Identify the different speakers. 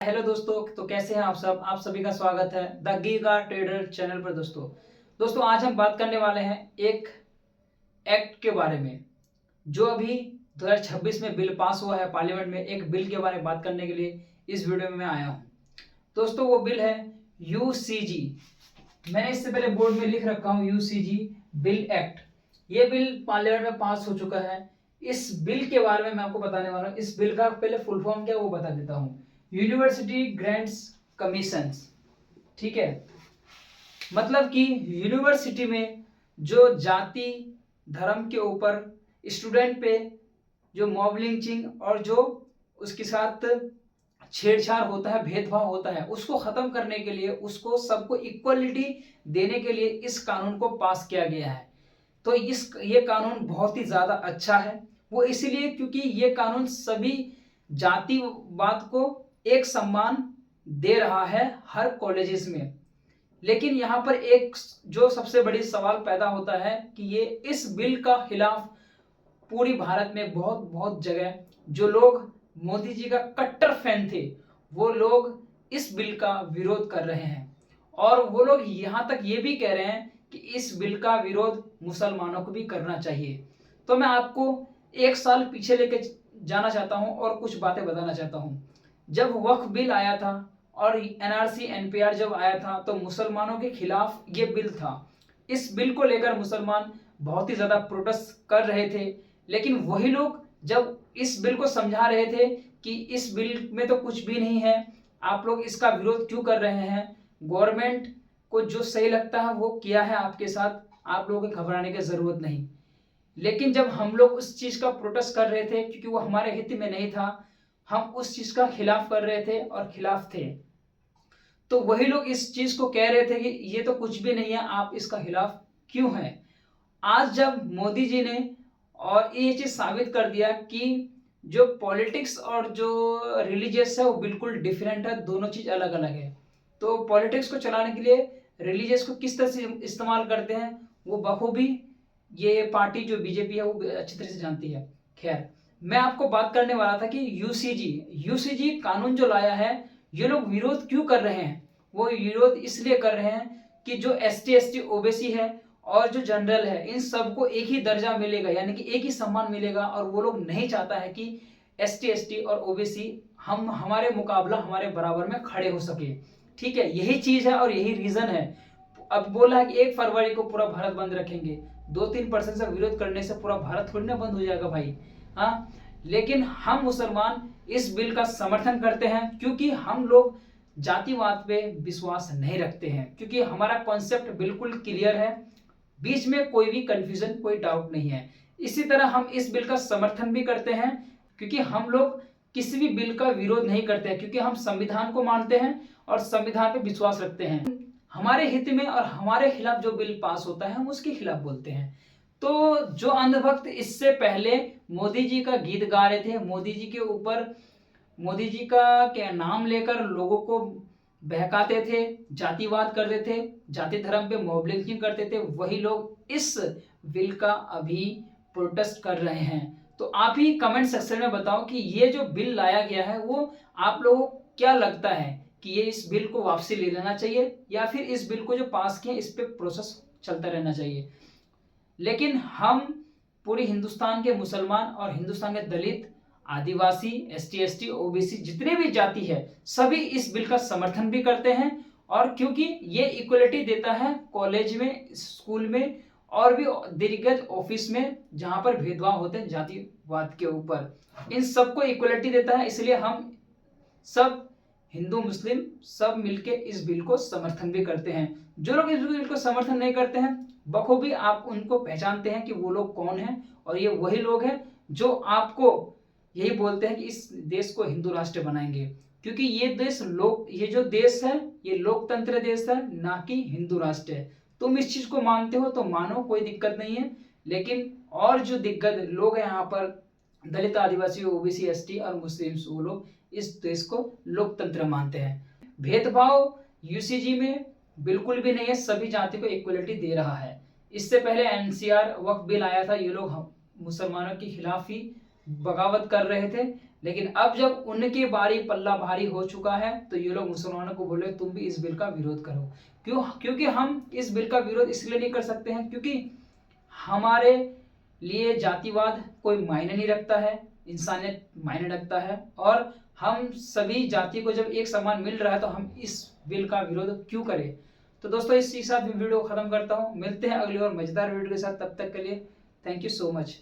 Speaker 1: Hello दोस्तों, तो कैसे हैं आप सब। आप सभी का स्वागत है द गीगा ट्रेडर चैनल पर। दोस्तों आज हम बात करने वाले हैं एक एक्ट के बारे में जो अभी 2026 में बिल पास हुआ है पार्लियामेंट में। एक बिल के बारे में बात करने के लिए इस वीडियो में मैं आया हूं। दोस्तों वो बिल है यूसीजी। मैंने इससे पहले बोर्ड में लिख रखा हूं यूसीजी बिल एक्ट। ये बिल पार्लियामेंट में पास हो चुका है। इस बिल के बारे में मैं आपको बताने वाला हूँ। इस बिल का पहले फुल फॉर्म क्या है वो बता देता हूँ। University grants commission. ठीक है, मतलब कि यूनिवर्सिटी में जो जाति धर्म के ऊपर स्टूडेंट पे जो मॉब लिंचिंग और जो उसके साथ छेड़छाड़ होता है, भेदभाव होता है, उसको खत्म करने के लिए, उसको सबको इक्वलिटी देने के लिए इस कानून को पास किया गया है। तो ये कानून बहुत ही ज्यादा अच्छा है। वो इसलिए क्योंकि ये कानून सभी जातिवाद को एक सम्मान दे रहा है हर कॉलेजेस में। लेकिन यहाँ पर एक जो सबसे बड़ी सवाल पैदा होता है कि ये इस बिल का खिलाफ पूरी भारत में बहुत बहुत जगह जो लोग मोदी जी का कट्टर फैन थे वो लोग इस बिल का विरोध कर रहे हैं। और वो लोग यहाँ तक ये भी कह रहे हैं कि इस बिल का विरोध मुसलमानों को भी करना चाहिए। तो मैं आपको एक साल पीछे लेके जाना चाहता हूँ और कुछ बातें बताना चाहता हूँ। जब वक्फ बिल आया था और एनआरसी एनपीआर जब आया था तो मुसलमानों के खिलाफ ये बिल था। इस बिल को लेकर मुसलमान बहुत ही ज्यादा प्रोटेस्ट कर रहे थे। लेकिन वही लोग जब इस बिल को समझा रहे थे कि इस बिल में तो कुछ भी नहीं है, आप लोग इसका विरोध क्यों कर रहे हैं, गवर्नमेंट को जो सही लगता है वो किया है आपके साथ, आप लोगों को घबराने की जरूरत नहीं। लेकिन जब हम लोग उस चीज का प्रोटेस्ट कर रहे थे क्योंकि वो हमारे हित में नहीं था, हम उस चीज का खिलाफ कर रहे थे और खिलाफ थे, तो वही लोग इस चीज को कह रहे थे कि ये तो कुछ भी नहीं है, आप इसका खिलाफ क्यों हैं। आज जब मोदी जी ने और ये चीज साबित कर दिया कि जो पॉलिटिक्स और जो रिलीजियस है वो बिल्कुल डिफरेंट है, दोनों चीज अलग अलग है। तो पॉलिटिक्स को चलाने के लिए रिलीजियस को किस तरह से इस्तेमाल करते हैं वो बखूबी ये पार्टी जो बीजेपी है वो अच्छी तरह से जानती है। खैर, मैं आपको बात करने वाला था कि यूसीजी कानून जो लाया है, ये लोग विरोध क्यों कर रहे हैं। वो विरोध इसलिए कर रहे हैं कि जो एसटी एसटी ओबीसी है और जो जनरल है इन सबको एक ही दर्जा मिलेगा, यानी कि एक ही सम्मान मिलेगा। और वो लोग नहीं चाहता है कि एसटी एसटी और ओबीसी हम हमारे मुकाबला हमारे बराबर में खड़े हो सके। ठीक है, यही चीज है और यही रीजन है। अब बोला है कि 1 फरवरी को पूरा भारत बंद रखेंगे। 2-3% से विरोध करने से पूरा भारत थोड़ी ना बंद हो जाएगा भाई। हाँ, लेकिन हम मुसलमान इस बिल का समर्थन करते हैं क्योंकि हम लोग जातिवाद पे विश्वास नहीं रखते हैं, क्योंकि हमारा कॉन्सेप्ट बिल्कुल क्लियर है, बीच में कोई भी कंफ्यूजन कोई डाउट नहीं है। इसी तरह हम इस बिल का समर्थन भी करते हैं क्योंकि हम लोग किसी भी बिल का विरोध नहीं करते हैं, क्योंकि हम संविधान को मानते हैं और संविधान पे विश्वास रखते हैं। हमारे हित में और हमारे खिलाफ जो बिल पास होता है हम उसके खिलाफ बोलते हैं। तो जो अंधभक्त इससे पहले मोदी जी का गीत गा रहे थे, मोदी जी के ऊपर मोदी जी का क्या नाम लेकर लोगों को बहकाते थे, जातिवाद करते थे, जाति धर्म पे मॉब लिंचिंग करते थे, वही लोग इस बिल का अभी प्रोटेस्ट कर रहे हैं। तो आप ही कमेंट सेक्शन में बताओ कि ये जो बिल लाया गया है वो आप लोगों को क्या लगता है कि ये इस बिल को वापसी ले लेना चाहिए या फिर इस बिल को जो पास किए इस पे प्रोसेस चलता रहना चाहिए। लेकिन हम पूरी हिंदुस्तान के मुसलमान और हिंदुस्तान के दलित, आदिवासी, एसटी एसटी ओबीसी जितने भी जाति है सभी इस बिल का समर्थन भी करते हैं। और क्योंकि ये इक्वलिटी देता है कॉलेज में, स्कूल में और भी दिग्गज ऑफिस में जहां पर भेदभाव होते हैं जातिवाद के ऊपर, इन सबको इक्वलिटी देता है। इसलिए हम सब हिंदू मुस्लिम सब मिलके इस बिल को समर्थन भी करते हैं। जो लोग इस बिल को समर्थन नहीं करते हैं बखूबी आप उनको पहचानते हैं कि वो लोग कौन हैं, और ये वही लोग हैं जो आपको यही बोलते हैं कि इस देश को हिंदू राष्ट्र बनाएंगे। क्योंकि ये जो देश है ये लोकतंत्र देश है, ना कि हिंदू राष्ट्र है। तुम इस चीज को मानते हो तो मानो, कोई दिक्कत नहीं है। लेकिन और जो दिग्गज लोग हैं यहाँ पर, दलित, आदिवासी, ओबीसी, एसटी और मुस्लिम्स, वो लोग इस देश को लोकतंत्र मानते हैं। भेदभाव यूसीजी में बिल्कुल भी नहीं है, सभी जाति को इक्वलिटी दे रहा है। इससे पहले एनसीआर वक्फ बिल आया था, ये लोग मुसलमानों के खिलाफ ही बगावत कर रहे थे। लेकिन अब जब उनकी बारी पल्ला भारी हो चुका है तो ये लोग मुसलमानों को बोले तुम भी इस बिल का विरोध करो। क्यों? क्योंकि हम इस बिल का विरोध इसलिए नहीं कर सकते हैं क्योंकि हमारे लिए जातिवाद कोई मायने नहीं रखता है, इंसानियत मायने रखता है। और हम सभी जाति को जब एक समान मिल रहा है तो हम इस बिल का विरोध क्यों करें। तो दोस्तों इसी के साथ मैं वीडियो खत्म करता हूँ। मिलते हैं अगली और मजेदार वीडियो के साथ, तब तक के लिए थैंक यू सो मच।